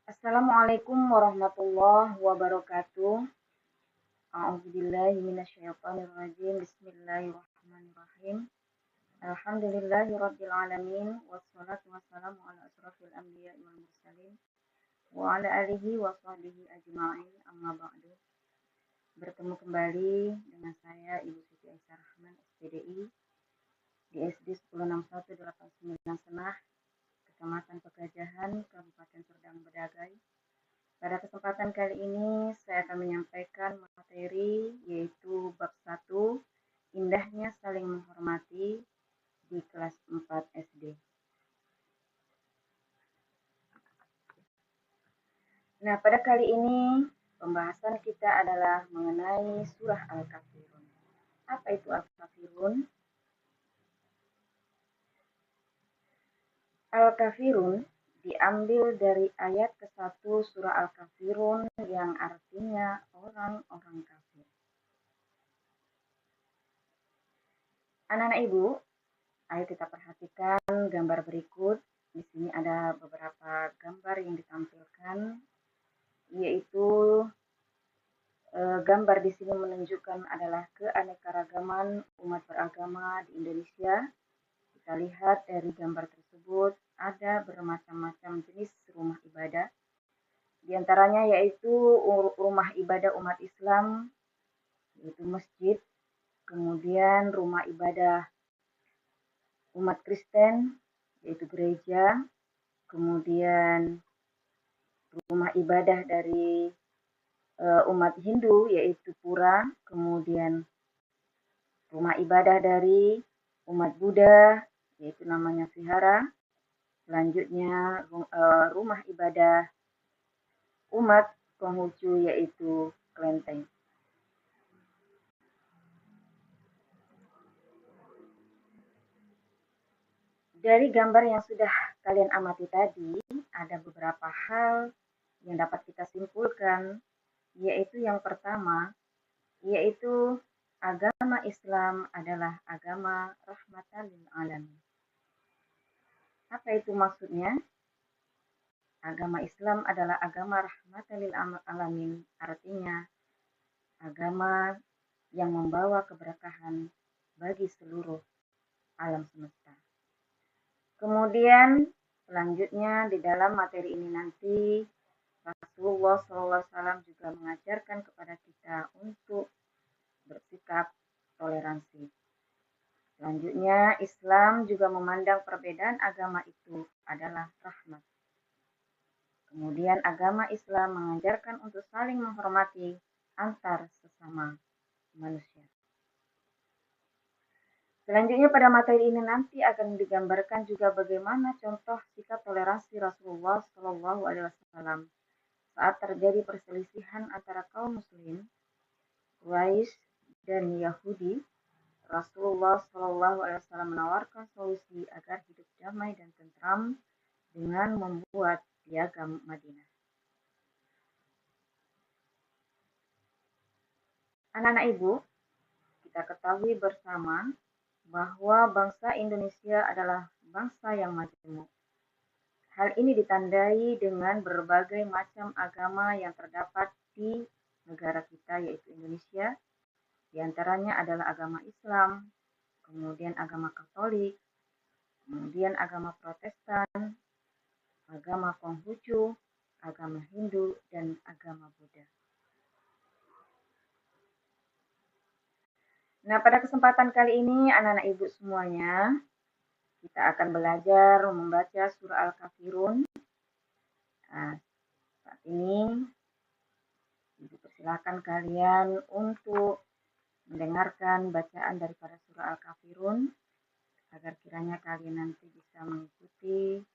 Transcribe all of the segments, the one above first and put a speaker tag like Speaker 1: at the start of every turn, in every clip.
Speaker 1: Assalamualaikum warahmatullahi wabarakatuh. A'udzubillahi minasyaitonirrajim. Bismillahirrahmanirrahim. Alhamdulillahirabbil alamin wassalatu wassalamu ala asrofil anbiya'i wal mursalin wa ala alihi wa sahbihi ajma'in. Amma ba'du. Bertemu kembali dengan saya Ibu Siti Aisyah Rahman, SPDI di SD 106189 Senah, Kecamatan Pegajahan, Kabupaten Serdang Bedagai. Pada kesempatan kali ini saya akan menyampaikan materi yaitu bab 1, indahnya saling menghormati di kelas 4 SD. Nah, pada kali ini pembahasan kita adalah mengenai surah Al-Kafirun. Apa itu Al-Kafirun? Al-Kafirun diambil dari ayat ke-1 surah Al-Kafirun yang artinya orang-orang kafir. Anak-anak Ibu, ayo kita perhatikan gambar berikut. Di sini ada beberapa gambar yang ditampilkan, yaitu gambar di sini menunjukkan adalah keanekaragaman umat beragama di Indonesia. Kita lihat dari gambar tersebut ada bermacam-macam jenis rumah ibadah. Di antaranya yaitu rumah ibadah umat Islam, yaitu masjid, kemudian rumah ibadah umat Kristen, yaitu gereja, kemudian rumah ibadah dari umat Hindu, yaitu pura, kemudian rumah ibadah dari umat Buddha, yaitu namanya vihara, selanjutnya rumah ibadah umat Konghucu, yaitu kelenteng. Dari gambar yang sudah kalian amati tadi, ada beberapa hal yang dapat kita simpulkan, yaitu yang pertama, yaitu agama Islam adalah agama rahmatan lil alamin. Apa itu maksudnya? Agama Islam adalah agama rahmatan lil alamin, artinya agama yang membawa keberkahan bagi seluruh alam semesta. Kemudian selanjutnya di dalam materi ini nanti Rasulullah SAW juga mengajarkan kepada kita untuk bersikap toleransi. Selanjutnya Islam juga memandang perbedaan agama itu adalah rahmat. Kemudian agama Islam mengajarkan untuk saling menghormati antar sesama manusia. Selanjutnya pada materi ini nanti akan digambarkan juga bagaimana contoh sikap toleransi Rasulullah SAW saat terjadi perselisihan antara kaum Muslim, Quraisy dan Yahudi. Rasulullah SAW menawarkan solusi agar hidup damai dan tentram dengan membuat piagam Madinah. Anak-anak Ibu, kita ketahui bersama bahwa bangsa Indonesia adalah bangsa yang majemuk. Hal ini ditandai dengan berbagai macam agama yang terdapat di negara kita, yaitu Indonesia. Di antaranya adalah agama Islam, kemudian agama Katolik, kemudian agama Protestan, agama Konghucu, agama Hindu, dan agama Buddha. Nah, pada kesempatan kali ini anak-anak Ibu semuanya, kita akan belajar membaca surah Al-Kafirun. Nah, saat ini Ibu persilakan kalian untuk mendengarkan bacaan daripada surah Al-Kafirun agar kiranya kalian nanti bisa mengikuti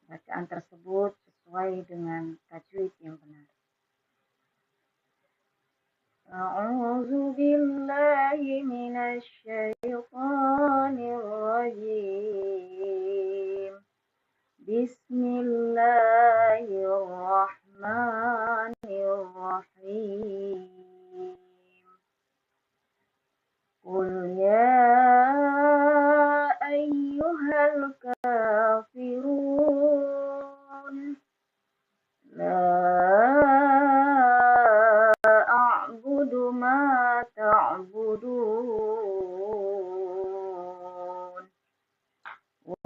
Speaker 1: bacaan tersebut sesuai dengan tajwid yang benar. A'udzu billahi minasy syaithanir rajim. Bismillahirrahmanirrahim. Qul ya ayyuhal kafirun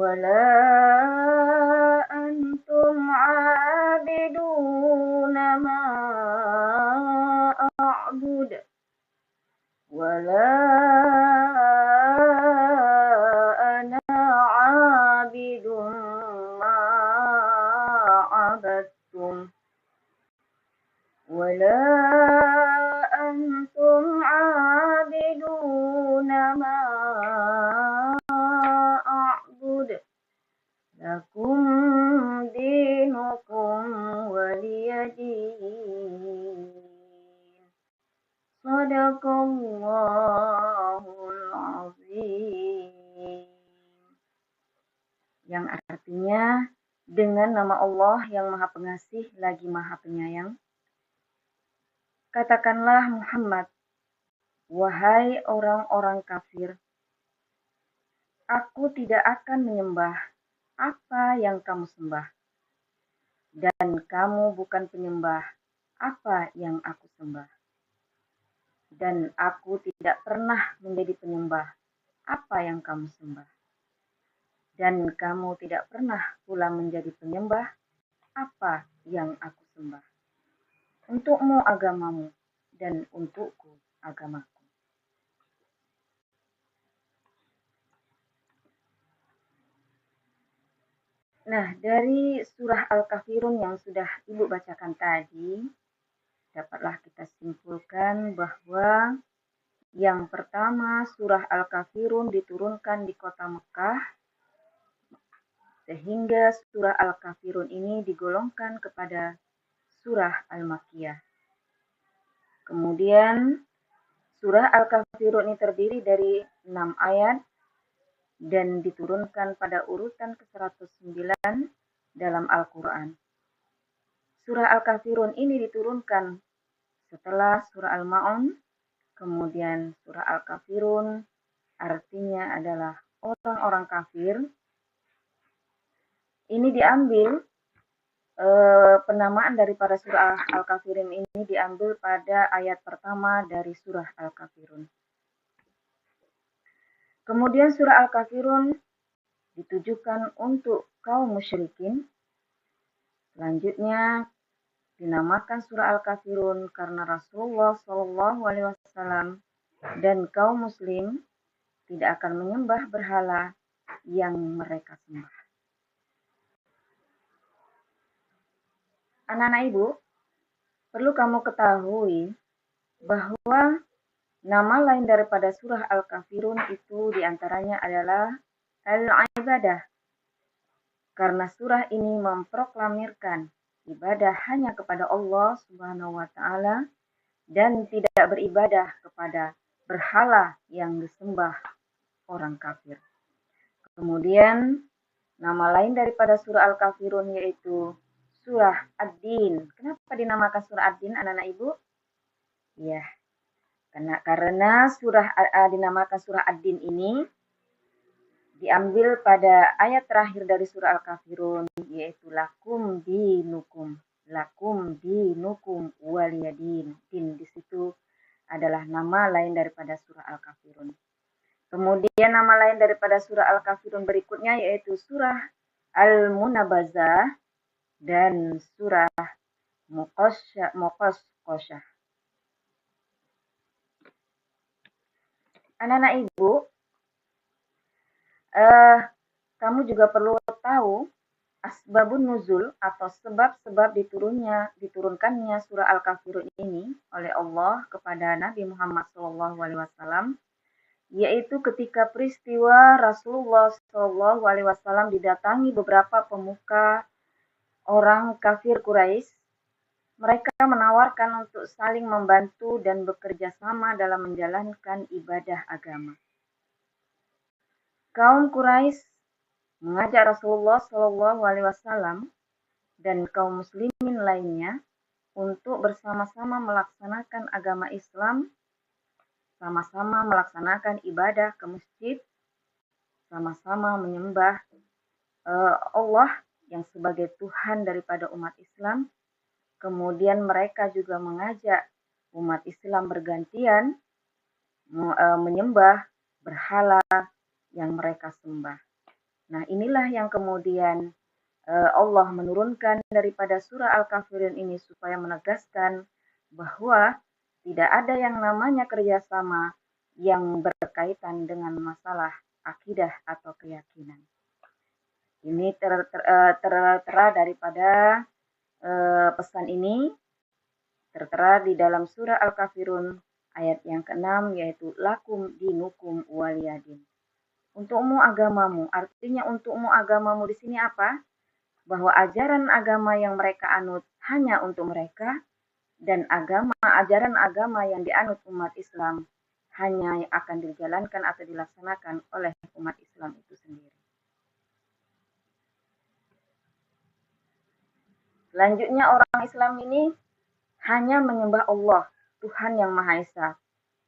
Speaker 1: ولا أنتم عابدون ما أعبد ولا أنا عابد ما عبدتم ولا أنتم عابدون ما أعبد لكم دينكم ولي دين Sadaqallahul Azim. Yang artinya, dengan nama Allah yang Maha Pengasih lagi Maha Penyayang. Katakanlah Muhammad, wahai orang-orang kafir, aku tidak akan menyembah apa yang kamu sembah, dan kamu bukan penyembah apa yang aku sembah. Dan aku tidak pernah menjadi penyembah apa yang kamu sembah. Dan kamu tidak pernah pula menjadi penyembah apa yang aku sembah. Untukmu agamamu, dan untukku agamaku. Nah, dari surah Al-Kafirun yang sudah Ibu bacakan tadi, dapatlah kita simpulkan bahwa yang pertama, surah Al-Kafirun diturunkan di kota Mekah, sehingga surah Al-Kafirun ini digolongkan kepada surah Al-Makkiyah. Kemudian, surah Al-Kafirun ini terdiri dari 6 ayat dan diturunkan pada urutan ke-109 dalam Al-Quran. Surah Al-Kafirun ini diturunkan setelah surah Al-Ma'un, kemudian surah Al-Kafirun artinya adalah orang-orang kafir. Ini diambil, penamaan daripada surah Al-Kafirun ini diambil pada ayat pertama dari surah Al-Kafirun. Kemudian surah Al-Kafirun ditujukan untuk kaum musyrikin. Selanjutnya dinamakan surah Al-Kafirun karena Rasulullah SAW dan kaum muslim tidak akan menyembah berhala yang mereka sembah. Anak-anak Ibu, perlu kamu ketahui bahwa nama lain daripada surah Al-Kafirun itu diantaranya adalah Al-Ibadah. Karena surah ini memproklamirkan ibadah hanya kepada Allah Subhanahu wa Ta'ala dan tidak beribadah kepada berhala yang disembah orang kafir. Kemudian nama lain daripada surah Al-Kafirun yaitu surah Ad-Din. Kenapa dinamakan surah Ad-Din, anak-anak Ibu? Ya, karena surah dinamakan surah Ad-Din ini diambil pada ayat terakhir dari surah Al-Kafirun, yaitu lakum dinukum waliyadin. Din di situ adalah nama lain daripada surah Al-Kafirun. Kemudian nama lain daripada surah Al-Kafirun berikutnya yaitu surah Al-Munabazah dan surah Muqassqasyah. Anak-anak Ibu, kamu juga perlu tahu asbabun nuzul atau sebab-sebab diturunkannya surah Al-Kafirun ini oleh Allah kepada Nabi Muhammad SAW, yaitu ketika peristiwa Rasulullah SAW didatangi beberapa pemuka orang kafir Quraisy. Mereka menawarkan untuk saling membantu dan bekerja sama dalam menjalankan ibadah agama. Kaum Quraisy mengajak Rasulullah SAW dan kaum muslimin lainnya untuk bersama-sama melaksanakan agama Islam, sama-sama melaksanakan ibadah ke masjid, sama-sama menyembah Allah yang sebagai Tuhan daripada umat Islam. Kemudian mereka juga mengajak umat Islam bergantian menyembah berhala yang mereka sembah. Nah, inilah yang kemudian Allah menurunkan daripada surah Al-Kafirun ini supaya menegaskan bahwa tidak ada yang namanya kerjasama yang berkaitan dengan masalah akidah atau keyakinan. Ini tertera daripada pesan ini tertera di dalam surah Al-Kafirun ayat yang ke-6 yaitu lakum dinukum waliyadin. Untukmu agamamu, artinya untukmu agamamu di sini apa? Bahwa ajaran agama yang mereka anut hanya untuk mereka dan ajaran agama yang dianut umat Islam hanya yang akan dijalankan atau dilaksanakan oleh umat Islam itu sendiri. Selanjutnya orang Islam ini hanya menyembah Allah, Tuhan yang Maha Esa,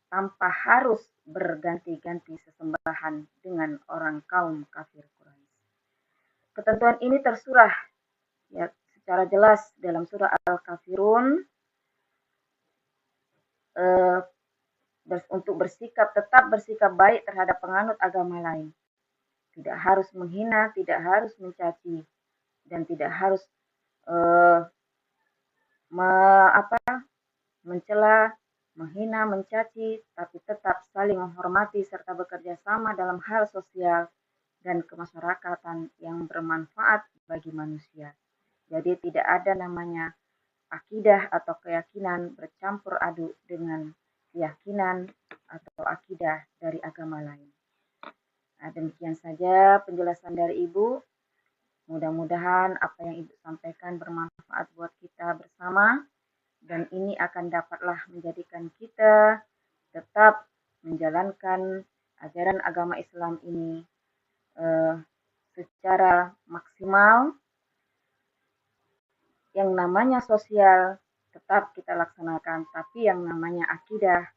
Speaker 1: tanpa harus berganti-ganti sesembahan dengan orang kaum kafir Quraisy. Ketentuan ini tersurah ya, secara jelas dalam surah Al-Kafirun untuk tetap bersikap baik terhadap penganut agama lain. Tidak harus menghina, tidak harus mencaci, dan tidak harus mencela, menghina, mencaci, tapi tetap saling menghormati serta bekerja sama dalam hal sosial dan kemasyarakatan yang bermanfaat bagi manusia. Jadi tidak ada namanya akidah atau keyakinan bercampur aduk dengan keyakinan atau akidah dari agama lain. Nah, demikian saja penjelasan dari Ibu. Mudah-mudahan apa yang Ibu sampaikan bermanfaat buat kita bersama dan ini akan dapatlah menjadikan kita tetap menjalankan ajaran agama Islam ini secara maksimal. Yang namanya sosial tetap kita laksanakan, tapi yang namanya akidah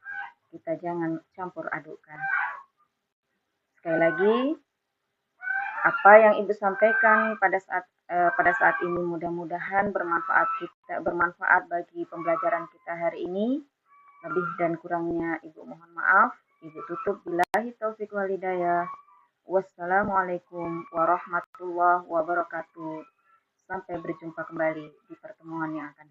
Speaker 1: kita jangan campur adukkan. Sekali lagi, apa yang Ibu sampaikan pada saat ini mudah-mudahan bermanfaat bagi pembelajaran kita hari ini. Lebih dan kurangnya Ibu mohon maaf. Ibu tutup billahi taufik wal hidayah. Wassalamualaikum warahmatullahi wabarakatuh. Sampai berjumpa kembali di pertemuan yang akan datang.